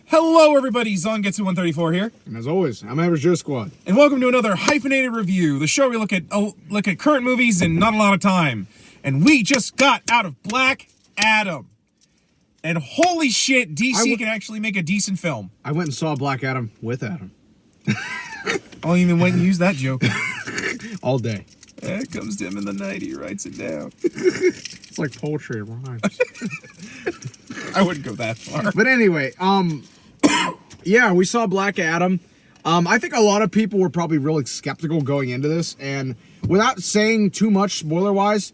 Hello, everybody. Zongetsu134 here, And as always, I'm Average Joe Squad. and welcome to another hyphenated review. The show where we look at current movies in not a lot of time. And we just got out of Black Adam, and holy shit, DC can actually make a decent film. I went and saw Black Adam with Adam. I don't even went and use that joke. All day. There comes Dim in the night. He writes it down. It's like poetry, it rhymes. I wouldn't go that far. But anyway, yeah, we saw Black Adam. I think a lot of people were probably really skeptical going into this, and without saying too much spoiler-wise,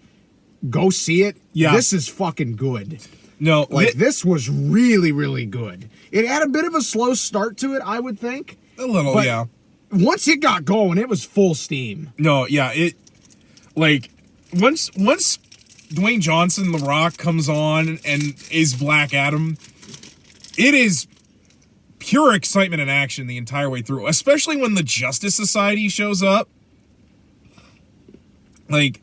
go see it. Yeah. This is fucking good. No, This was really, really good. It had a bit of a slow start to it, I would think. a little, but yeah. Once it got going, it was full steam. No, yeah, once Dwayne Johnson, The Rock, comes on and is Black Adam, it is pure excitement and action the entire way through, especially when the Justice Society shows up. Like,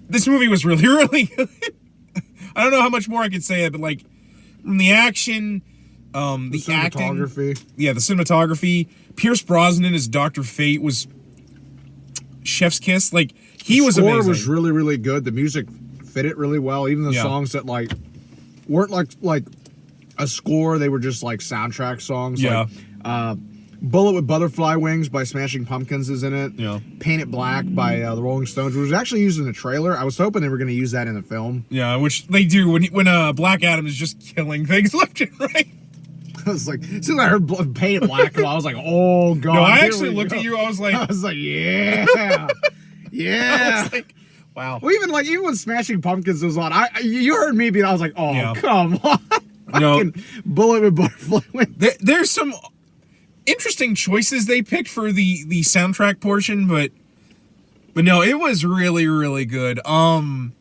this movie was really, really good. I don't know how much more I could say, but like, from the action, the cinematography. acting, yeah, the cinematography. Pierce Brosnan as Dr. Fate was chef's kiss. Like, he was amazing. The score was really, really good. The music fit it really well. Even the songs that like weren't like a score, they were just like soundtrack songs. Yeah. Like, Bullet with Butterfly Wings by Smashing Pumpkins is in it. Yeah. Paint It Black by the Rolling Stones, which was actually used in the trailer. I was hoping they were going to use that in the film. Yeah, which they do when Black Adam is just killing things left and right. I was like, as soon as I heard Paint It Black, I was like, oh god. No, I actually looked at you. I was like, yeah, yeah. I was like, wow. Well, even when Smashing Pumpkins was on, you heard me, and I was like, oh, Yeah. come on. No. Bullet with Butterfly Wings. There's some interesting choices they picked for the soundtrack portion, but no, it was really, really good. Only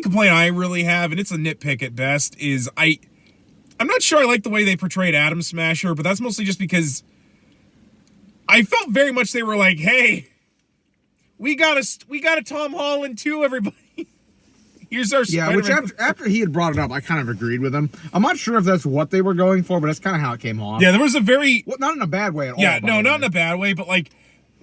complaint I really have, and it's a nitpick at best, is I'm not sure I like the way they portrayed Atom Smasher, but that's mostly just because I felt very much they were like, hey, we got a Tom Holland too, everybody. Here's our Yeah, Spider-Man. which after he had brought it up, I kind of agreed with him. I'm not sure if that's what they were going for, but that's kind of how it came off. Yeah, there was a very... Well, not in a bad way at all. Yeah, no, not in a bad way, but like,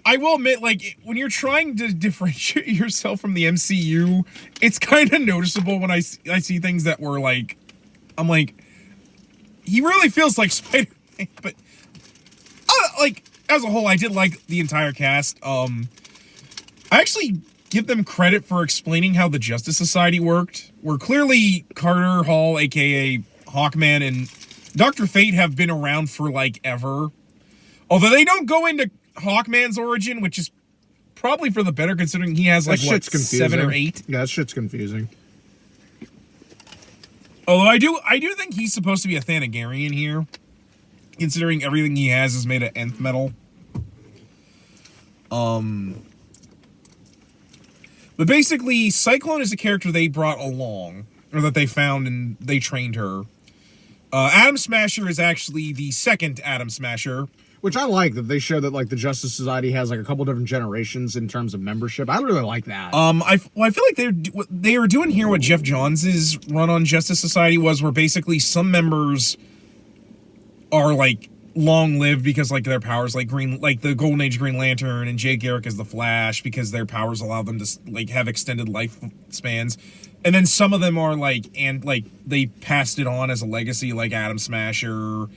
I will admit, like, when you're trying to differentiate yourself from the MCU, it's kind of noticeable when I see things that were like, I'm like, he really feels like Spider-Man, but like, as a whole, I did like the entire cast. I actually give them credit for explaining how the Justice Society worked, where clearly Carter Hall, aka Hawkman, and Dr. Fate have been around for like ever. Although they don't go into Hawkman's origin, which is probably for the better considering he has like, what, 7 or 8? Yeah, that shit's confusing. Although I do think he's supposed to be a Thanagarian here, considering everything he has is made of nth metal. But basically, Cyclone is a character they brought along, or that they found and they trained her. Atom Smasher is actually the second Atom Smasher. Which I like that they show that like the Justice Society has like a couple different generations in terms of membership. I really like that. I feel like they were doing here what Jeff Johns' run on Justice Society was, where basically some members are like long-lived because like their powers, like the Golden Age Green Lantern and Jay Garrick is the Flash, because their powers allow them to like have extended lifespans. And then some of them are like, and like they passed it on as a legacy, like Atom Smasher,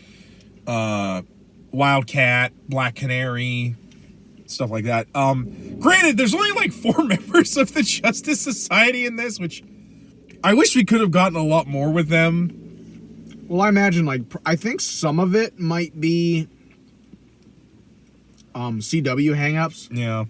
Wildcat, Black Canary, stuff like that. Granted, there's only like 4 members of the Justice Society in this, which I wish we could have gotten a lot more with them. Well, I imagine I think some of it might be CW hangups. Yeah.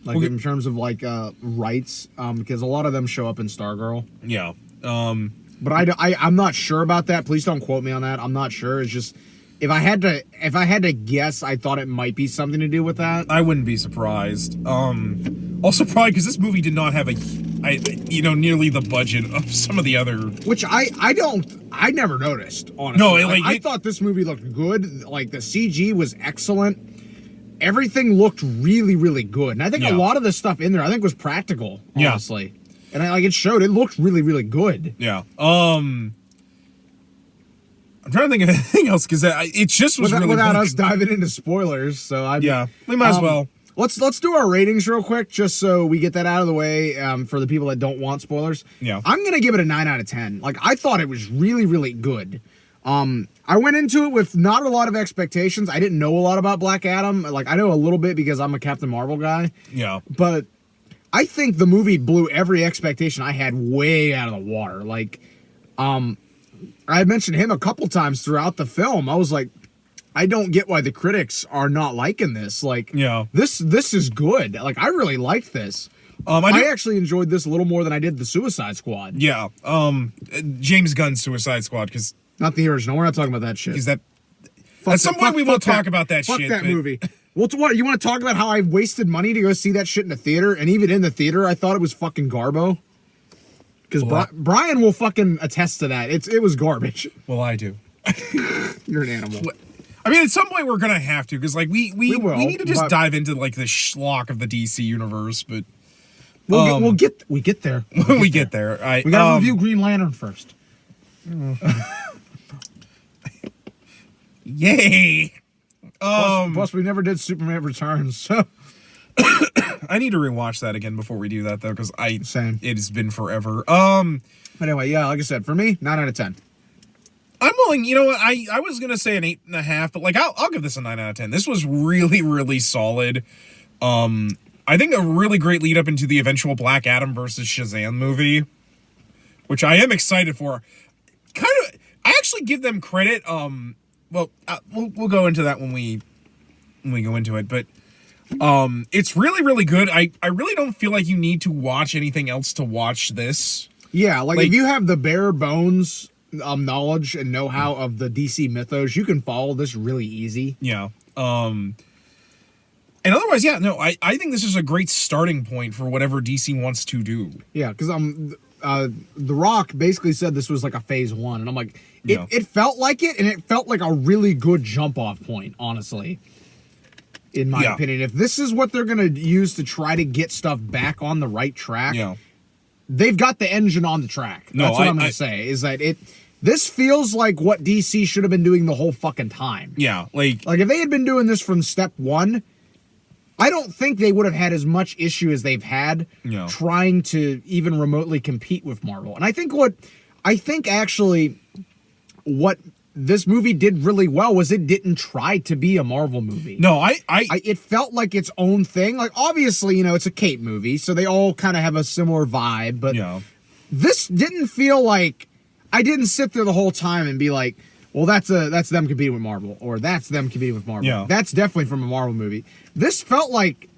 Like in terms of like rights, because a lot of them show up in Stargirl. Yeah. But I'm not sure about that. Please don't quote me on that. I'm not sure. It's just if I had to guess, I thought it might be something to do with that. I wouldn't be surprised. Also probably because this movie did not have nearly the budget of some of the other. Which I never noticed, honestly. No, I thought this movie looked good. Like the CG was excellent. Everything looked really, really good. And I think a lot of the stuff in there, I think was practical, honestly. And it showed. It looked really, really good. Yeah. I'm trying to think of anything else because it just was really without fun. us diving into spoilers. So we might as well. Let's do our ratings real quick, just so we get that out of the way for the people that don't want spoilers. Yeah. I'm gonna give it a 9 out of 10. Like, I thought it was really, really good. I went into it with not a lot of expectations. I didn't know a lot about Black Adam. Like, I know a little bit because I'm a Captain Marvel guy. Yeah. But I think the movie blew every expectation I had way out of the water. Like, I had mentioned him a couple times throughout the film. I was like, I don't get why the critics are not liking this. Like, this is good. Like, I really liked this. I actually enjoyed this a little more than I did the Suicide Squad. Yeah. James Gunn's Suicide Squad, because not the original. We're not talking about that shit. at some point we will talk about that shit. Fuck that movie. Well, what, you want to talk about how I wasted money to go see that shit in the theater? And even in the theater, I thought it was fucking garbo. Because Brian will fucking attest to that. It was garbage. Well, I do. You're an animal. I mean, at some point we're gonna have to, because like we need to just dive into like the schlock of the DC universe, but we get there. When we get there. We gotta review Green Lantern first. Yay! Plus, we never did Superman Returns. So. I need to rewatch that again before we do that, though, because Same. It has been forever. Anyway, yeah, like I said, for me, 9 out of 10. I'm willing. You know what? I was gonna say an 8.5, but like I'll give this a 9 out of 10. This was really, really solid. I think a really great lead up into the eventual Black Adam versus Shazam movie, which I am excited for. I actually give them credit. We'll go into that when we go into it, but it's really, really good. I really don't feel like you need to watch anything else to watch this. Yeah, like if you have the bare bones knowledge and know-how of the DC mythos, you can follow this really easy. Yeah. And otherwise, yeah, no, I think this is a great starting point for whatever DC wants to do. Yeah, because The Rock basically said this was like a phase 1, and I'm like, it felt like it, and it felt like a really good jump-off point, honestly. In my opinion, if this is what they're gonna use to try to get stuff back on the right track, they've got the engine on the track. That's what I'm gonna say. Is that this feels like what DC should have been doing the whole fucking time. Yeah, like if they had been doing this from step 1, I don't think they would have had as much issue as they've had trying to even remotely compete with Marvel. And I think actually what this movie did really well was it didn't try to be a Marvel movie. No, it felt like its own thing. Like, obviously, it's a Cape movie, so they all kind of have a similar vibe, but this didn't feel like, I didn't sit there the whole time and be like, well, that's them competing with Marvel, or that's them competing with Marvel. Yeah. That's definitely from a Marvel movie. This felt like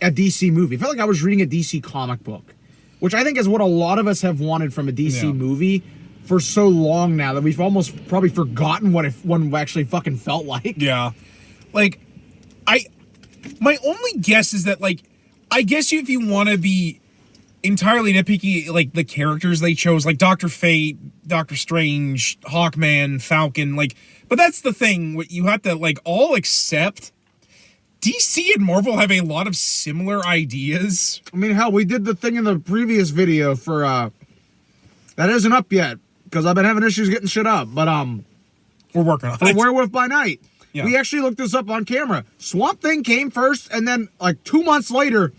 a DC movie. It felt like I was reading a DC comic book, which I think is what a lot of us have wanted from a DC movie for so long now that we've almost probably forgotten what one actually fucking felt like. Yeah. Like, my only guess is that, like, I guess if you want to be entirely nitpicky, like, the characters they chose, like Dr. Fate, Doctor Strange, Hawkman, Falcon, like, but that's the thing, what you have to, like, all accept. DC and Marvel have a lot of similar ideas. I mean, hell, we did the thing in the previous video for, that isn't up yet, because I've been having issues getting shit up, but, we're working on it. For Werewolf by Night. Yeah. We actually looked this up on camera. Swamp Thing came first, and then, like, 2 months later,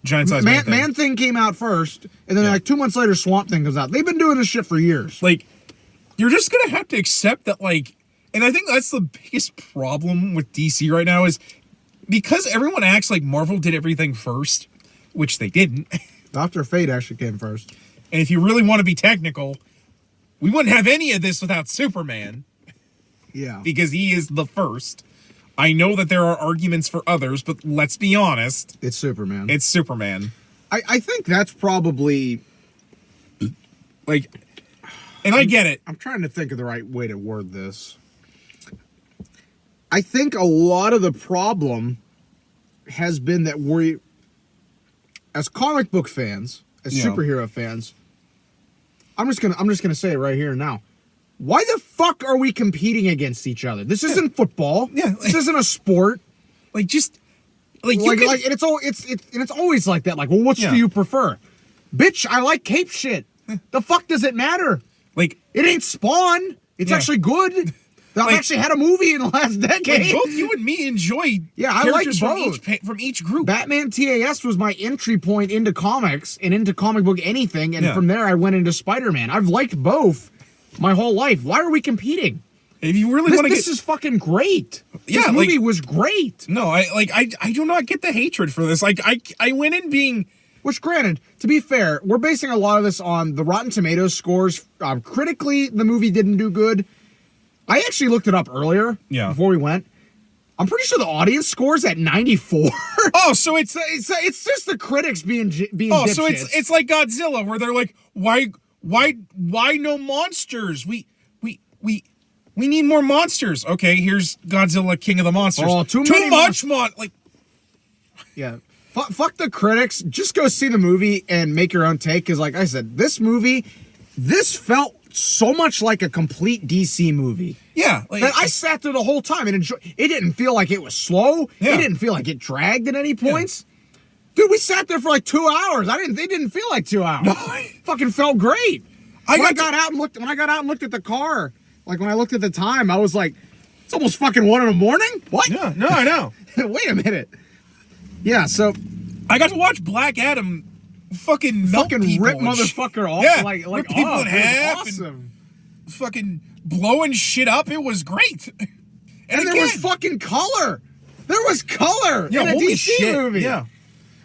Giant Size Man Thing came out first, and then like 2 months later, Swamp Thing comes out. They've been doing this shit for years. Like, you're just gonna have to accept that, like, and I think that's the biggest problem with DC right now is because everyone acts like Marvel did everything first, which they didn't. Dr. Fate actually came first. And if you really want to be technical, we wouldn't have any of this without Superman. Yeah. Because he is the first. I know that there are arguments for others, but let's be honest. It's Superman. It's Superman. I think that's probably... Like, and I get it. I'm trying to think of the right way to word this. I think a lot of the problem has been that we, as comic book fans, as superhero fans, I'm just gonna say it right here and now. Why the fuck are we competing against each other? This isn't football. Yeah, this isn't a sport. Like, just and it's always like that. Like, well, which do you prefer? Bitch, I like cape shit. The fuck does it matter? Like, it ain't Spawn. It's actually good. I've actually had a movie in the last decade. Both you and me enjoy I like both. From each group. Batman TAS was my entry point into comics and into comic book anything, and from there I went into Spider-Man. I've liked both my whole life. Why are we competing? If you really want to this is fucking great. Yeah, this movie was great. No, I do not get the hatred for this. Like I went in being... Which, granted, to be fair, we're basing a lot of this on the Rotten Tomatoes scores. Critically, the movie didn't do good. I actually looked it up earlier before we went. I'm pretty sure the audience scores at 94. Oh, so it's just the critics being oh, dipshits. so it's like Godzilla, where they're like, why no monsters? We need more monsters. Okay, here's Godzilla, King of the Monsters. Oh, too much like. Yeah, fuck the critics. Just go see the movie and make your own take. Because, like I said, this felt so much like a complete DC movie. Yeah, like, I sat there the whole time and enjoyed. It didn't feel like it was slow. Yeah. It didn't feel like it dragged at any points. Yeah. Dude, we sat there for like 2 hours. It didn't feel like 2 hours. No. Fucking felt great. When I got out and looked at the car, like when I looked at the time, I was like, it's almost fucking 1 a.m. What? Yeah, no, I know. Wait a minute. Yeah, so I got to watch Black Adam fucking rip motherfucker off. Yeah, like rip people in half. Awesome. And fucking blowing shit up. It was great. And there was fucking color. There was color in a DC movie. Yeah.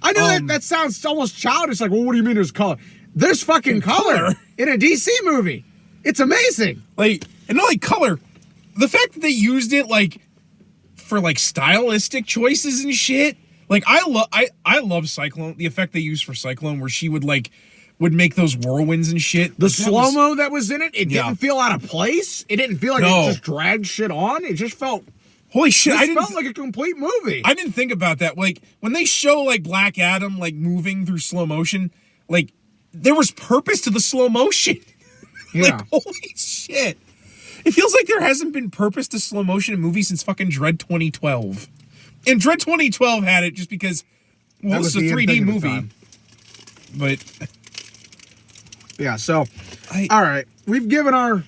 I know that sounds almost childish. Like, well, what do you mean there's color? There's fucking color in a DC movie. It's amazing. Like, and not like color. The fact that they used it like for like stylistic choices and shit. Like I love Cyclone. The effect they used for Cyclone, where she would make those whirlwinds and shit. The slow-mo that was in it, didn't feel out of place. It didn't feel like it just dragged shit on. It just felt... Holy shit, it felt like a complete movie. I didn't think about that. Like, when they show, like, Black Adam, like, moving through slow motion, like, there was purpose to the slow motion. Yeah. Like, holy shit. It feels like there hasn't been purpose to slow motion in movies since fucking Dread 2012. And Dread 2012 had it just because, well, this is a 3D movie. But... Yeah, so, all right, we've given our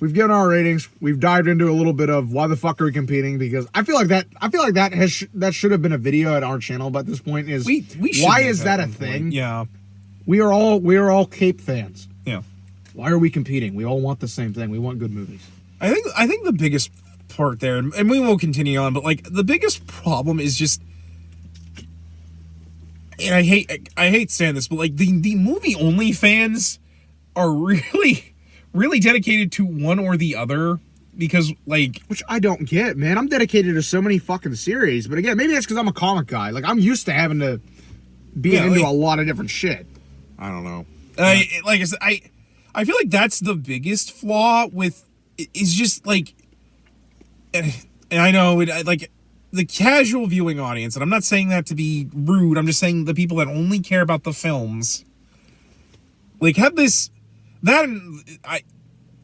ratings. We've dived into a little bit of why the fuck are we competing, because I feel like that should have been a video at our channel. But at this point is why is that a thing? Yeah, we are all Cape fans. Yeah, why are we competing? We all want the same thing. We want good movies. I think the biggest part there, and we will continue on, but like the biggest problem is just. And I hate saying this, but like the movie only fans are really dedicated to one or the other, because like, which I don't get, man. I'm dedicated to so many fucking series, but again, maybe that's because I'm a comic guy. Like, I'm used to having to be into a lot of different shit. I don't know. Like I said, I feel like that's the biggest flaw with is just like, and I know it, like the casual viewing audience, and I'm not saying that to be rude. I'm just saying the people that only care about the films, like, have this. That, I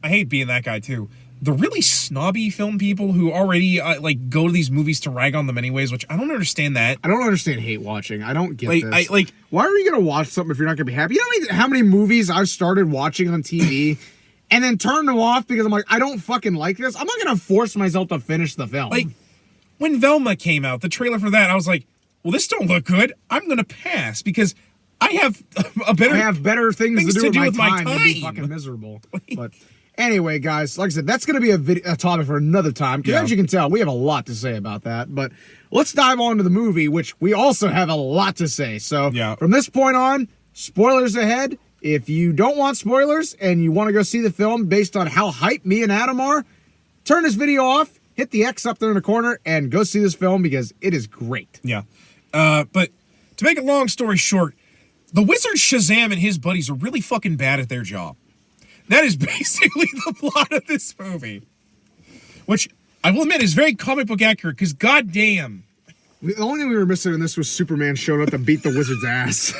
hate being that guy too. The really snobby film people who already like go to these movies to rag on them anyways, which I don't understand that. I don't understand hate watching. I don't get this. Like, why are you gonna watch something if you're not gonna be happy? You know how many movies I've started watching on TV and then turned them off because I'm like, I don't fucking like this. I'm not gonna force myself to finish the film. Like, when Velma came out, the trailer for that, I was like, well, this don't look good. I'm gonna pass because I have better things to do with my time than be fucking miserable. But anyway, guys, like I said, that's going to be a topic for another time. Because as you can tell, we have a lot to say about that. But let's dive on to the movie, which we also have a lot to say. So from this point on, spoilers ahead. If you don't want spoilers and you want to go see the film based on how hyped me and Adam are, turn this video off, hit the X up there in the corner, and go see this film because it is great. Yeah. But to make a long story short, the wizard Shazam and his buddies are really fucking bad at their job. That is basically the plot of this movie. Which, I will admit, is very comic book accurate, because goddamn. The only thing we were missing in this was Superman showing up to beat the wizard's ass.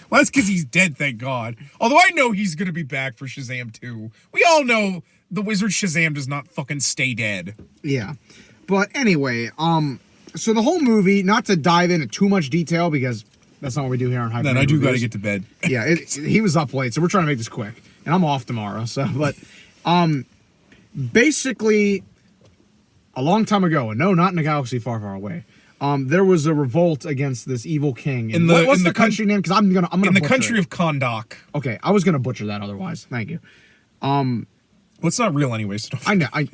Well, that's because he's dead, thank God. Although I know he's going to be back for Shazam 2. We all know the wizard Shazam does not fucking stay dead. Yeah. But anyway, so the whole movie, not to dive into too much detail, because that's not what we do here on Hyphen. Then I do got to get to bed. Yeah, he was up late, so we're trying to make this quick, and I'm off tomorrow. So, but Basically, a long time ago, and no, not in a galaxy far, far away, there was a revolt against this evil king. And what's the country name? Because I'm gonna in the butcher country it. of Kondak. Okay, I was gonna butcher that otherwise. Thank you. Well, it's not real anyway, so I know. I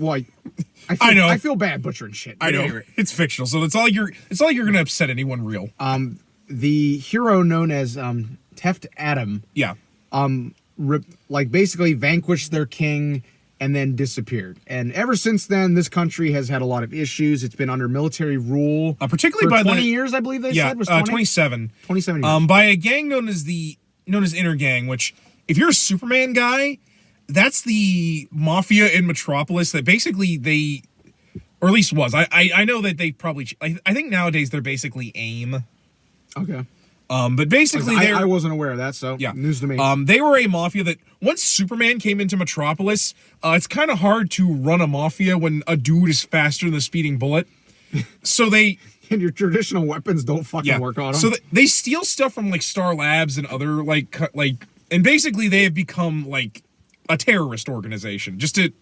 know. I feel bad butchering shit. I know. Anyway. It's fictional, so it's all you're gonna upset anyone real. The hero known as Teft Adam, Yeah. basically vanquished their king and then disappeared. And ever since then, this country has had a lot of issues. It's been under military rule, Particularly for by 20 years, I believe they said. Was 20? 27. 27 years. By a gang known as Inner Gang, which, if you're a Superman guy, that's the mafia in Metropolis that basically or at least was. I know that they probably, I think nowadays they're basically AIM. Okay. But basically I wasn't aware of that, so yeah, news to me. They were a mafia that once Superman came into Metropolis, it's kind of hard to run a mafia when a dude is faster than the speeding bullet. So they and your traditional weapons don't fucking work on them. So they steal stuff from like Star Labs and other and basically they have become like a terrorist organization. Just to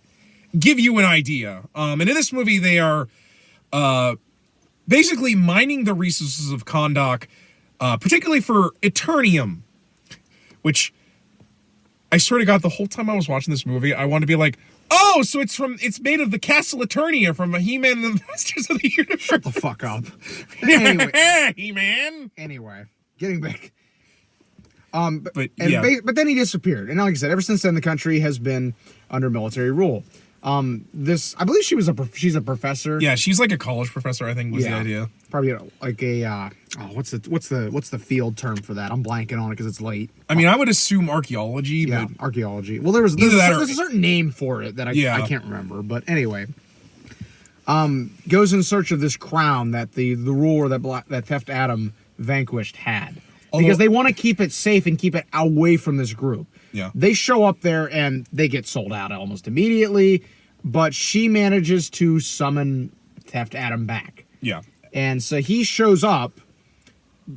give you an idea. And in this movie, they are basically mining the resources of Kondak, particularly for Eternium, which I swear to God, the whole time I was watching this movie, I wanted to be like, oh, so it's made of the Castle Eternia from He-Man and the Masters of the Universe. Shut the fuck up. Anyway, He-Man. Anyway, getting back. But then he disappeared, and like I said, ever since then the country has been under military rule. I believe she's a professor. Yeah, she's like a college professor, I think was the idea. Probably like a what's the field term for that? I'm blanking on it because it's late. I mean, I would assume archaeology. Yeah, but archaeology. Well, there's a certain name for it that I can't remember. But anyway, goes in search of this crown that the ruler that Teft Adam vanquished had. Because they want to keep it safe and keep it away from this group. Yeah. They show up there and they get sold out almost immediately, but she manages to summon Teft Adam back. Yeah. And so he shows up,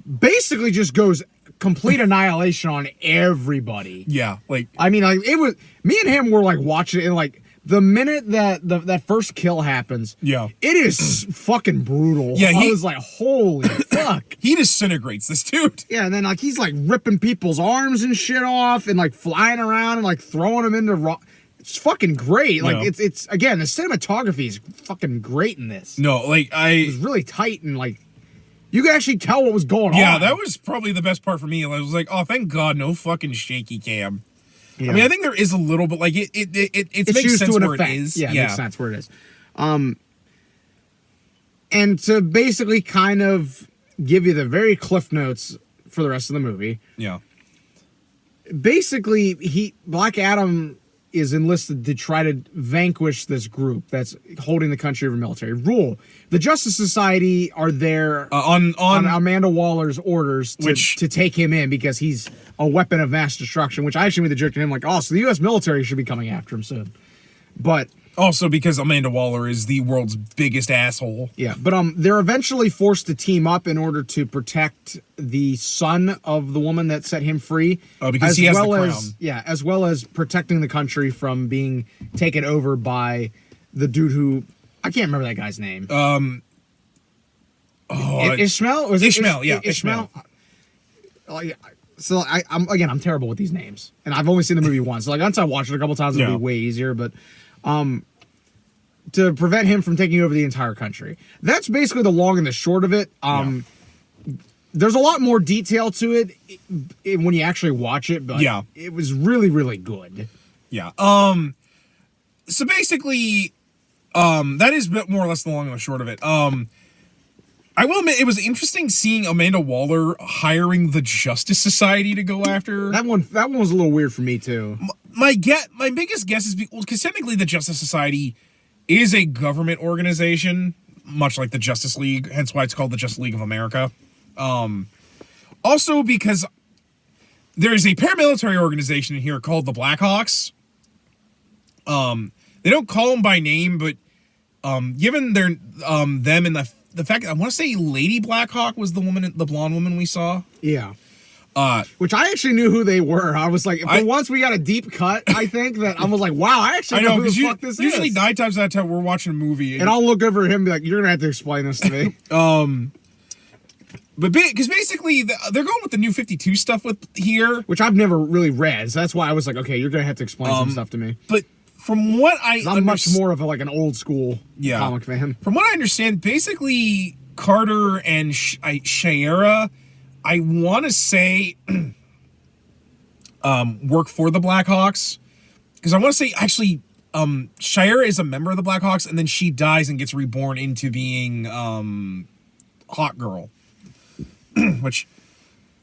basically just goes complete annihilation on everybody. Yeah, like I mean, like it was me and him were like watching it, and like the minute that that first kill happens, yeah, it is fucking brutal. Yeah, I was like, holy fuck. He disintegrates this dude. Yeah, and then like he's like ripping people's arms and shit off, and like flying around and like throwing them into rock. It's fucking great. Like it's again, the cinematography is fucking great in this. No, like it was really tight and like you could actually tell what was going on. Yeah, that was probably the best part for me. I was like, oh, thank God, no fucking shaky cam. Yeah. I mean, I think there is a little, but like it makes sense where it is. Yeah, it makes sense where it is. And to basically kind of give you the very cliff notes for the rest of the movie. Yeah. Basically, Black Adam is enlisted to try to vanquish this group that's holding the country over military rule. The Justice Society are there on Amanda Waller's orders to take him in because he's a weapon of mass destruction, which I actually made the joke to him like, oh, so the U.S. military should be coming after him soon. But also because Amanda Waller is the world's biggest asshole. Yeah, but they're eventually forced to team up in order to protect the son of the woman that set him free. Oh, because he has the crown. As well as protecting the country from being taken over by the dude who I can't remember that guy's name. Ishmael? Was Ishmael? Ishmael. So I'm terrible with these names, and I've only seen the movie once. So like once I watched it a couple times, it'll be way easier. But to prevent him from taking over the entire country, that's basically the long and the short of it. There's a lot more detail to it when you actually watch it, but it was really, really good. Yeah. So basically, that is more or less the long and the short of it. I will admit, it was interesting seeing Amanda Waller hiring the Justice Society to go after. That one was a little weird for me too. My biggest guess is because technically the Justice Society is a government organization, much like the Justice League, hence why it's called the Justice League of America. Also because there is a paramilitary organization in here called the Blackhawks. They don't call them by name, but given their them and the fact that I want to say Lady Blackhawk was the blonde woman we saw. Yeah. Which I actually knew who they were. I was like, for once we got a deep cut, I think that I was like, wow, I actually know who the fuck this usually is. 9 times out of 10 we're watching a movie. And I'll look over at him and be like, you're going to have to explain this to me. But because basically they're going with the New 52 stuff with here. Which I've never really read. So that's why I was like, okay, you're going to have to explain some stuff to me. But from what I'm much more of like an old school comic fan. From what I understand, basically Carter and Shiera, I want to say, work for the Blackhawks. Because I want to say, actually, Shiera is a member of the Blackhawks, and then she dies and gets reborn into being Hawk Girl. Which,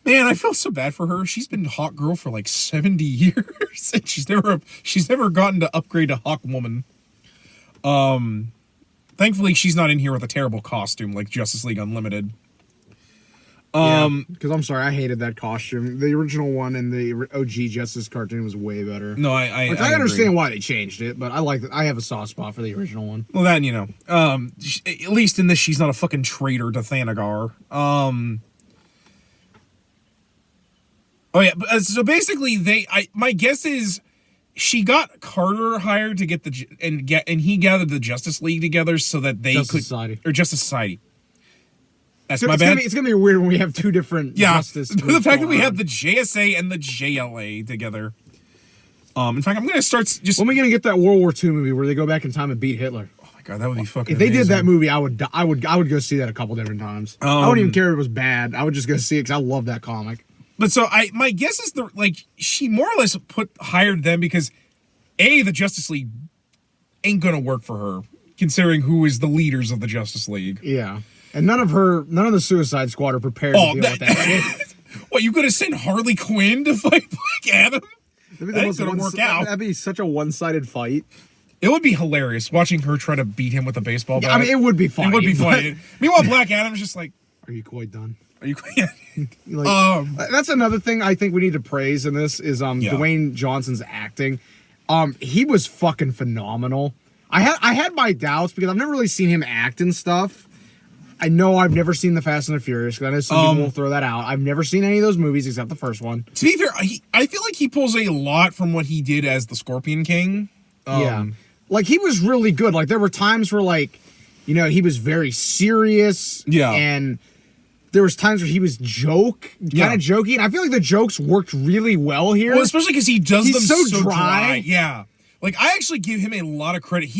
man, I feel so bad for her. She's been Hawk Girl for like 70 years, and she's never gotten to upgrade to Hawk Woman. Thankfully, she's not in here with a terrible costume like Justice League Unlimited. Because I'm sorry, I hated that costume. The original one and the OG Justice cartoon was way better. No, I understand why they changed it, but I like it. I have a soft spot for the original one. Well, that, you know, at least in this, she's not a fucking traitor to Thanagar. Oh yeah, so basically, my guess is she got Carter hired to get and he gathered the Justice League together so that they Justice Society. That's my bad. It's gonna be weird when we have two different Justice. The fact that we have the JSA and the JLA together. In fact, I'm gonna start just. When are we gonna get that World War II movie where they go back in time and beat Hitler? Oh my god, that would be fucking. If they amazing. did that movie, I would go see that a couple different times. I wouldn't even care if it was bad. I would just go see it because I love that comic. But so my guess is she more or less hired them because the Justice League ain't gonna work for her, considering who is the leaders of the Justice League. Yeah. And none of the Suicide Squad are prepared to deal with that shit. What, you gonna send Harley Quinn to fight Black Adam? That ain't gonna work out. That'd be such a one-sided fight. It would be hilarious watching her try to beat him with a baseball bat. I mean, it would be funny. It would be funny. Meanwhile, Black Adam's just like, are you quite done? Are you quite that's another thing I think we need to praise in this is Dwayne Johnson's acting. He was fucking phenomenal. I had my doubts because I've never really seen him act and stuff. I know I've never seen the Fast and the Furious because I know some people will throw that out. I've never seen any of those movies except the first one. To be fair, I feel like he pulls a lot from what he did as the Scorpion King. Like he was really good. Like there were times where he was very serious. Yeah. And there was times where he was kind of jokey. And I feel like the jokes worked really well here. Well, especially because he does them so dry. Yeah. Like I actually give him a lot of credit.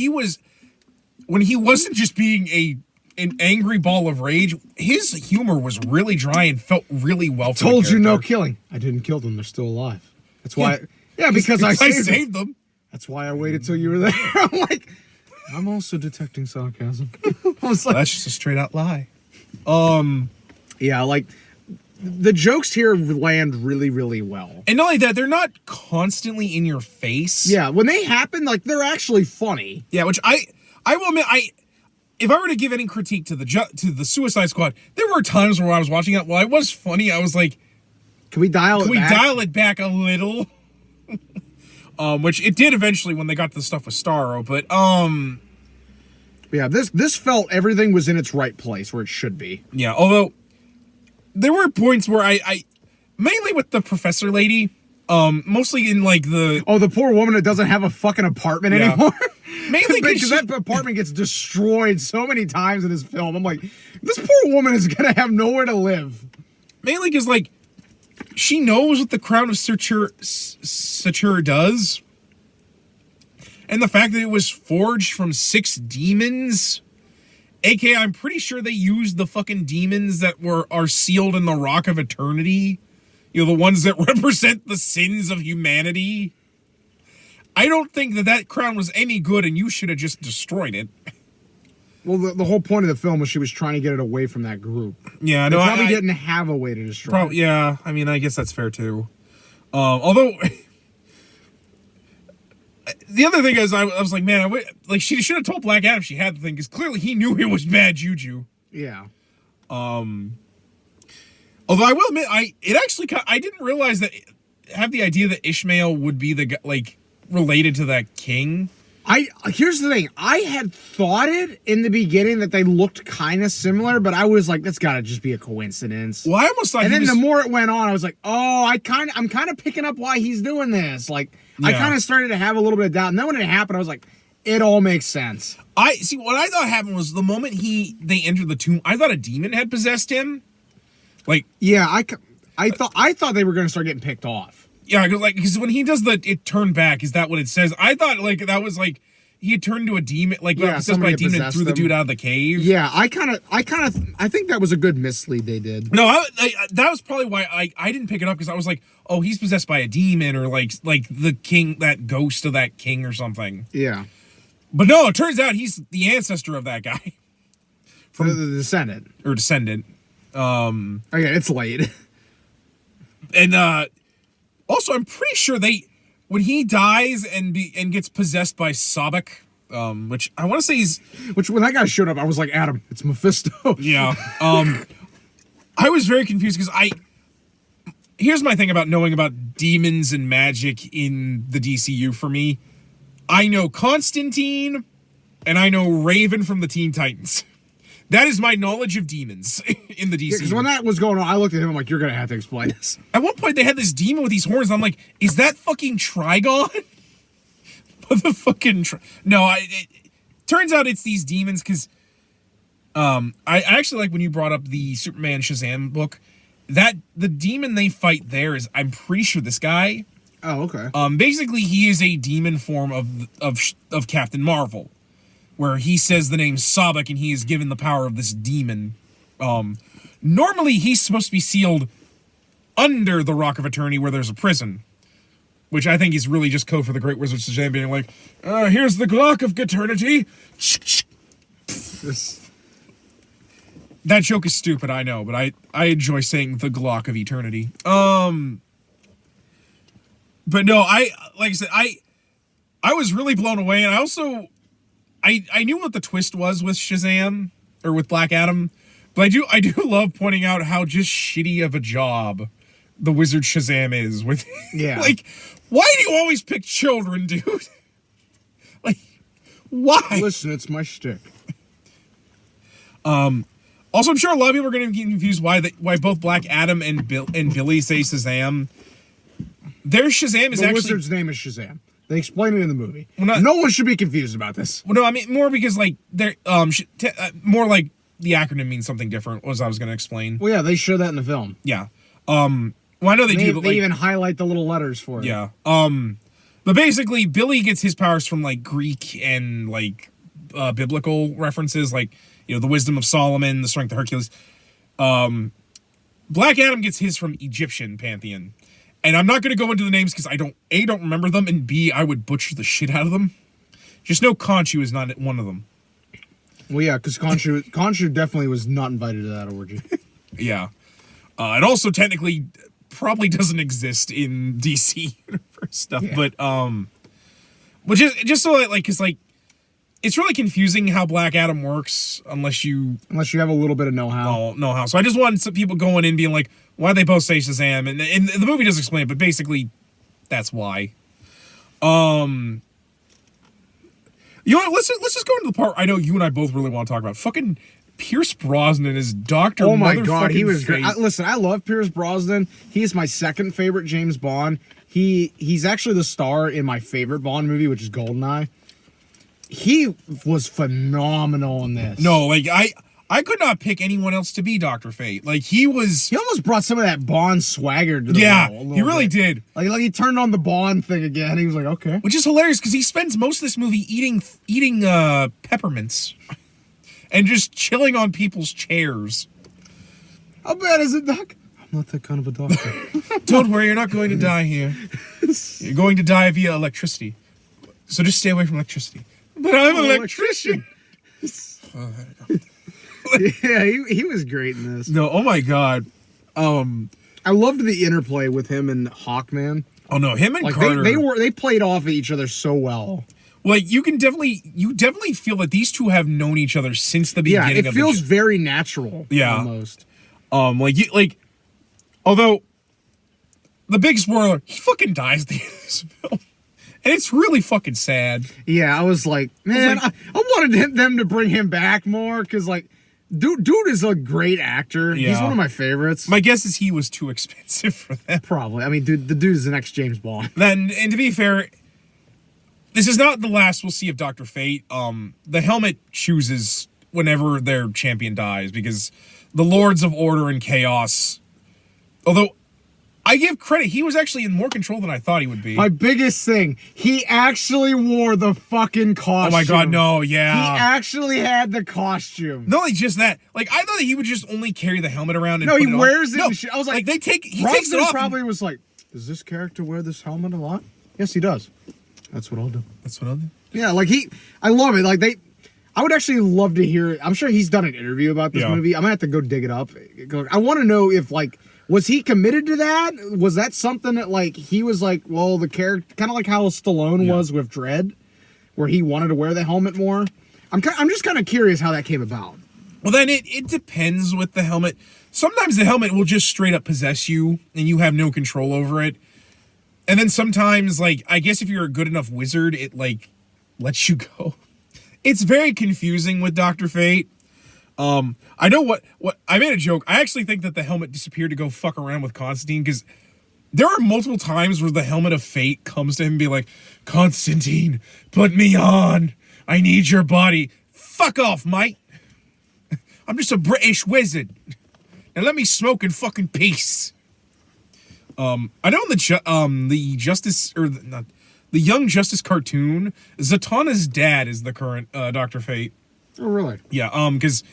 When he wasn't just being an angry ball of rage, his humor was really dry and felt really well. Told you no killing. I didn't kill them. They're still alive. That's why. Because I saved them. That's why I waited till you were there. I'm like, I'm also detecting sarcasm. I was like, that's just a straight out lie. Yeah, like the jokes here land really, really well. And not only that, they're not constantly in your face. Yeah, when they happen, they're actually funny. Yeah, which I will admit, if I were to give any critique to the Suicide Squad, there were times where I was watching it. While it was funny, I was like, "Can we dial it back a little?" Which it did eventually when they got to the stuff with Starro. But yeah, this felt everything was in its right place where it should be. Yeah, although there were points where I mainly with the professor lady, mostly in the poor woman that doesn't have a fucking apartment anymore. Mainly because that apartment gets destroyed so many times in this film. I'm like, this poor woman is gonna have nowhere to live. Mainly because she knows what the Crown of Satur does, and the fact that it was forged from 6 demons. AKA, I'm pretty sure they used the fucking demons that are sealed in the Rock of Eternity. You know, the ones that represent the sins of humanity. I don't think that crown was any good, and you should have just destroyed it. Well, the whole point of the film was she was trying to get it away from that group. Yeah, they probably didn't have a way to destroy it. Yeah, I mean, I guess that's fair, too. Although... The other thing is, I was like, man, she should have told Black Adam she had the thing, because clearly he knew it was bad juju. Yeah. Although I will admit, I didn't realize that, have the idea that Ishmael would be related to that king. Here's the thing. I had thought it in the beginning that they looked kind of similar, but I was like, that's got to just be a coincidence. Well, I almost thought and then the more it went on, I was like, oh, I'm kind of picking up why he's doing this. Like, I kind of started to have a little bit of doubt. And then when it happened, I was like, it all makes sense. I see. What I thought happened was the moment they entered the tomb, I thought a demon had possessed him. Like, yeah, I thought they were going to start getting picked off. Yeah, because when he does it turned back, is that what it says? I thought like that was like he had turned to a demon, like possessed by a demon and threw the dude out of the cave. Yeah, I think that was a good mislead they did. No, that was probably why I didn't pick it up, because I was like, oh, he's possessed by a demon, or like the king, that ghost of that king or something. Yeah, but no, it turns out he's the ancestor of that guy, from the descendant. Okay, it's late. And also, I'm pretty sure when he dies and gets possessed by Sobek, which I want to say when that guy showed up, I was like, Adam, it's Mephisto. Yeah. I was very confused because here's my thing about knowing about demons and magic in the DCU for me. I know Constantine and I know Raven from the Teen Titans. That is my knowledge of demons in the DCU. Because when that was going on, I looked at him, I'm like, you're going to have to explain this. At one point, they had this demon with these horns. And I'm like, is that fucking Trigon? No, it turns out it's these demons because I actually like when you brought up the Superman Shazam book, that the demon they fight there is, I'm pretty sure, this guy. Oh, okay. Basically, he is a demon form of Captain Marvel, where he says the name Sobek and he is given the power of this demon. Normally, he's supposed to be sealed under the Rock of Eternity where there's a prison, which I think is really just code for the Great Wizard Shazam being like, here's the Glock of Eternity. That joke is stupid, I know, but I enjoy saying the Glock of Eternity. But no, like I said, I was really blown away, and I also I knew what the twist was with Shazam, or with Black Adam, but I do love pointing out how just shitty of a job the Wizard Shazam is with. Yeah. Like, why do you always pick children, dude? Like, why? Listen, it's my shtick. Also, I'm sure a lot of people are going to get confused why both Black Adam and Billy say Shazam. Their Shazam is the actually... wizard's name is Shazam. They explain it in the movie. Well, no one should be confused about this. Well, no, I mean more because like they're more like the acronym means something different. Was I was going to explain? Well, yeah, they show that in the film. Yeah. Well, I know they do. But they even highlight the little letters for it. Yeah. But basically, Billy gets his powers from like Greek and like biblical references, like the wisdom of Solomon, the strength of Hercules. Black Adam gets his from Egyptian pantheon. And I'm not going to go into the names because I don't remember them, and B, I would butcher the shit out of them. Just know Khonshu is not one of them. Well, yeah, because Khonshu definitely was not invited to that orgy. Yeah. It also technically probably doesn't exist in DC universe stuff, yeah. But just so like, because like, it's really confusing how Black Adam works unless you have a little bit of know-how. So I just wanted some people going in being like, why they both say Shazam, and the movie doesn't explain it, but basically that's why. Let's just go into the part I know you and I both really want to talk about. Fucking Pierce Brosnan is Dr. Oh my god, he was great. Listen, I love Pierce Brosnan. He's my second favorite James Bond. He's actually the star in my favorite Bond movie, which is GoldenEye. He was phenomenal in this. No, like I could not pick anyone else to be Dr. Fate. Like he almost brought some of that Bond swagger to the role. He really did. Like he turned on the Bond thing again. He was like, okay. Which is hilarious because he spends most of this movie eating peppermints and just chilling on people's chairs. How bad is it, Doc? I'm not that kind of a doctor. Don't worry, you're not going to die here. You're going to die via electricity. So just stay away from electricity. But I'm an electrician. Yeah, he was great in this. No, oh my god. I loved the interplay with him and Hawkman. Oh no, him and Carter. They played off each other so well. Like you definitely feel that these two have known each other since the beginning. Yeah, it feels very natural. Yeah, almost. Although the big spoiler, he fucking dies at the end of this film. And it's really fucking sad. Yeah, I was like, man, I wanted them to bring him back more because, like, dude is a great actor. Yeah. He's one of my favorites. My guess is he was too expensive for them. Probably. I mean, dude, the dude is the next James Bond. And to be fair, this is not the last we'll see of Dr. Fate. The helmet chooses whenever their champion dies because the Lords of Order and Chaos, although I give credit, he was actually in more control than I thought he would be. My biggest thing, he actually wore the fucking costume. Oh my god, no, yeah. He actually had the costume. Not like just that. Like, I thought that he would just only carry the helmet around and No, put he it wears on. it No, and shit. I was like he takes it Brosnan off. probably was like, does this character wear this helmet a lot? Yes, he does. That's what I'll do. That's what I'll do. Yeah, like I love it. Like I would actually love to hear. I'm sure he's done an interview about this movie. I'm gonna have to go dig it up. I want to know if, like, was he committed to that? Was that something that, like, he was like, well, the character, kind of like how Stallone was with Dredd, where he wanted to wear the helmet more. I'm just kind of curious how that came about. Well, then it depends with the helmet. Sometimes the helmet will just straight up possess you, and you have no control over it. And then sometimes, like, I guess if you're a good enough wizard, it, like, lets you go. It's very confusing with Dr. Fate. I know what I made a joke. I actually think that the helmet disappeared to go fuck around with Constantine, because there are multiple times where the helmet of fate comes to him and be like, Constantine, put me on. I need your body. Fuck off, mate. I'm just a British wizard. Now let me smoke in fucking peace. I know in the Justice, or the Young Justice cartoon, Zatanna's dad is the current Dr. Fate. Oh, really? Yeah, because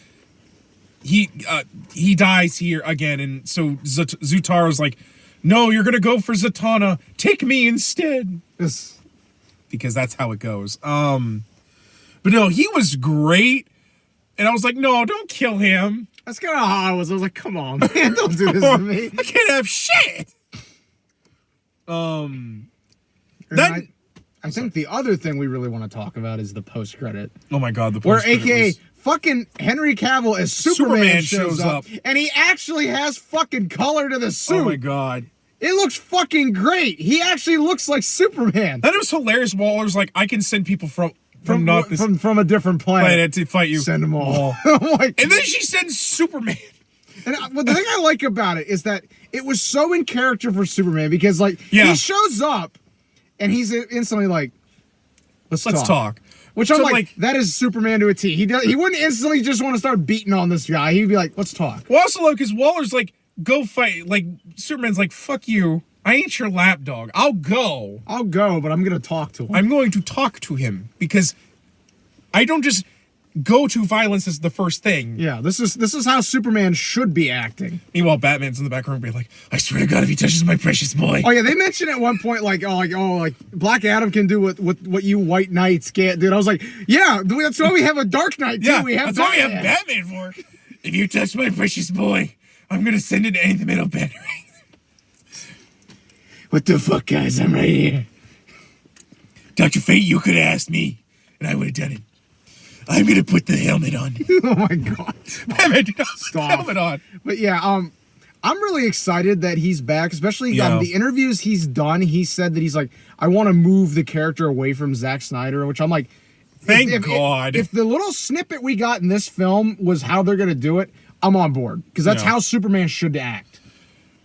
he dies here again, and so Zutaro's like, no, you're gonna go for Zatanna. Take me instead. Yes. Because that's how it goes. But no, he was great, and I was like, no, don't kill him. That's kind of how I was. I was like, come on, man, don't do this to me. I can't have shit. I think the other thing we really want to talk about is the post credit. Oh my god, the where post-credit AKA was- fucking Henry Cavill as Superman shows up, and he actually has fucking color to the suit. Oh my god. It looks fucking great. He actually looks like Superman. That was hilarious. Waller's like, I can send people from a different planet to fight you. Send them all. Like, and then she sends Superman. And the thing I like about it is that it was so in character for Superman, because, like, he shows up and he's instantly like, let's talk. Which I'm like, that is Superman to a T. He wouldn't instantly just want to start beating on this guy. He'd be like, let's talk. Well, also, look, because Waller's like, go fight. Like, Superman's like, fuck you. I ain't your lapdog. I'll go, but I'm going to talk to him. I'm going to talk to him, because I don't just go to violence as the first thing. Yeah, this is how Superman should be acting. Meanwhile, Batman's in the background being like, I swear to God, if he touches my precious boy. Oh yeah, they mentioned at one point like Black Adam can do what you White Knights can't do. I was like, yeah, that's why we have a Dark Knight too. Yeah, that's why we have Batman for. If you touch my precious boy, I'm gonna send it to any middle better. What the fuck, guys? I'm right here. Dr. Fate, you could have asked me, and I would have done it. I'm gonna put the helmet on. Oh my god! Batman, do not put the helmet on. But yeah, I'm really excited that he's back. Especially the interviews he's done. He said that he's like, I want to move the character away from Zack Snyder, which I'm like, thank God. If the little snippet we got in this film was how they're gonna do it, I'm on board, because that's how Superman should act.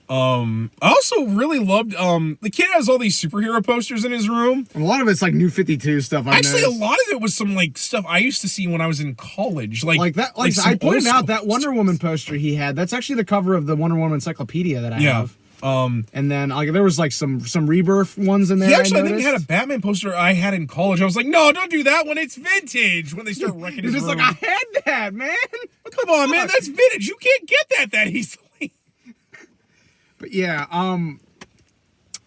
I also really loved the kid has all these superhero posters in his room. And a lot of it's like New 52 stuff. Actually, a lot of it was some like stuff I used to see when I was in college. Like that. Like I pointed out that Wonder Woman poster he had. That's actually the cover of the Wonder Woman encyclopedia that I have. And then there was like some Rebirth ones in there. He actually, I think he had a Batman poster I had in college. I was like, no, don't do that when it's vintage. When they start wrecking his room. Just like, I had that, man. Come on, man, that's vintage. You can't get that easily. But yeah, I'm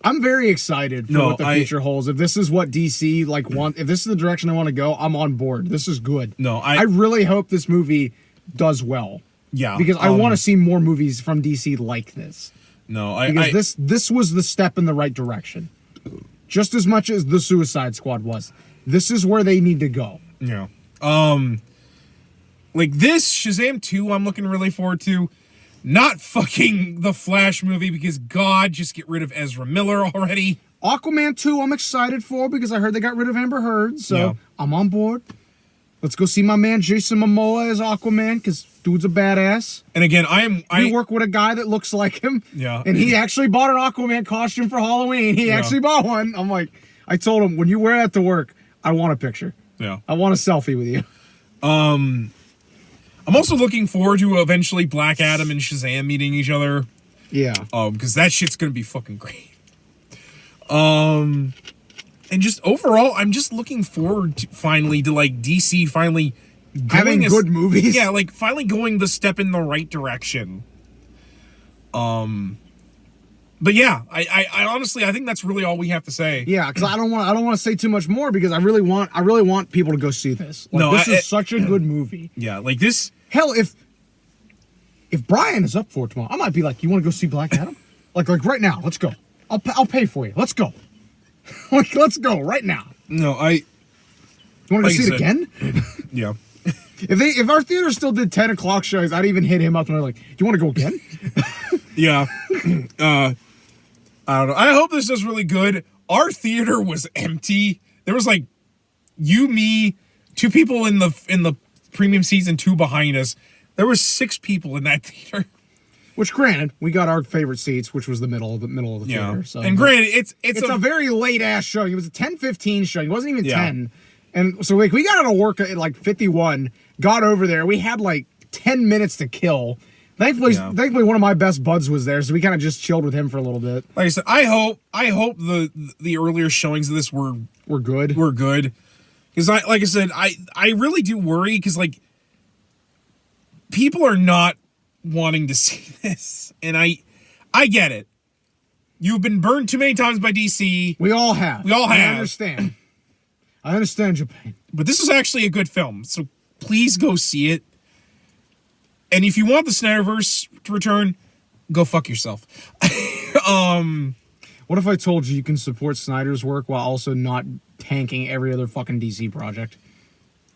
very excited for what the future holds. If this is what DC if this is the direction I want to go, I'm on board. This is good. No, I really hope this movie does well. Yeah, because I want to see more movies from DC like this. No, this was the step in the right direction, just as much as the Suicide Squad was. This is where they need to go. Yeah. Like this Shazam 2, I'm looking really forward to. Not fucking the Flash movie, because God, just get rid of Ezra Miller already. Aquaman 2, I'm excited for because I heard they got rid of Amber Heard, so Yeah. I'm on board. Let's go see my man Jason Momoa as Aquaman because dude's a badass. And again, We work with a guy that looks like him. Yeah. And he actually bought an Aquaman costume for Halloween. He actually bought one. I'm like, I told him, when you wear that to work, I want a picture. Yeah. I want a selfie with you. I'm also looking forward to eventually Black Adam and Shazam meeting each other. Yeah. Because that shit's gonna be fucking great. And just overall, I'm just looking forward to finally to like DC finally Having good movies. Yeah, like finally going the step in the right direction. But yeah, I honestly I think that's really all we have to say. Yeah, because I don't want to say too much more because I really want people to go see this. Like, this is such a good movie. Yeah, like this. Hell, if Brian is up for it tomorrow, I might be like, you want to go see Black Adam? like right now, let's go. I'll pay for you. Let's go. Like, let's go right now. No, You want to go see it again? Yeah. If our theater still did 10 o'clock shows, I'd even hit him up and I'm like, you want to go again? Yeah. I don't know. I hope this does really good. Our theater was empty. There was like you, me, 2 people in the premium seats and 2 behind us. There was 6 people in that theater. Which, granted, we got our favorite seats, which was the middle of the theater. So. And granted, it's a very late ass showing. It was a 10:15 showing. It wasn't even 10. And so like we got out of work at like 51. Got over there. We had like 10 minutes to kill. Thankfully, one of my best buds was there, so we kind of just chilled with him for a little bit. Like I said, I hope the earlier showings of this were good. Were good. Because like I said, I really do worry because like people are not wanting to see this, and I get it. You've been burned too many times by DC. We all have. I understand. I understand your pain. But this is actually a good film, so please go see it. And if you want the Snyderverse to return, go fuck yourself. What if I told you can support Snyder's work while also not tanking every other fucking DC project?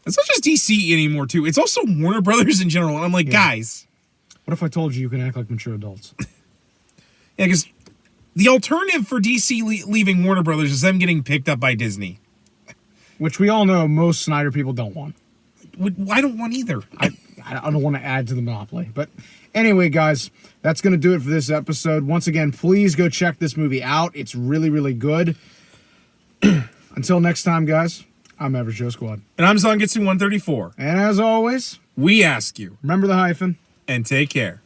It's not just DC anymore, too. It's also Warner Brothers in general. And I'm like, guys. What if I told you can act like mature adults? Yeah, because the alternative for DC leaving Warner Brothers is them getting picked up by Disney. Which we all know most Snyder people don't want. I don't want either. I don't want to add to the monopoly. But anyway, guys, that's going to do it for this episode. Once again, please go check this movie out. It's really, really good. Until next time, guys, I'm Average Joe Squad. And I'm Zangetsu 134. And as always, we ask you, remember the hyphen. And take care.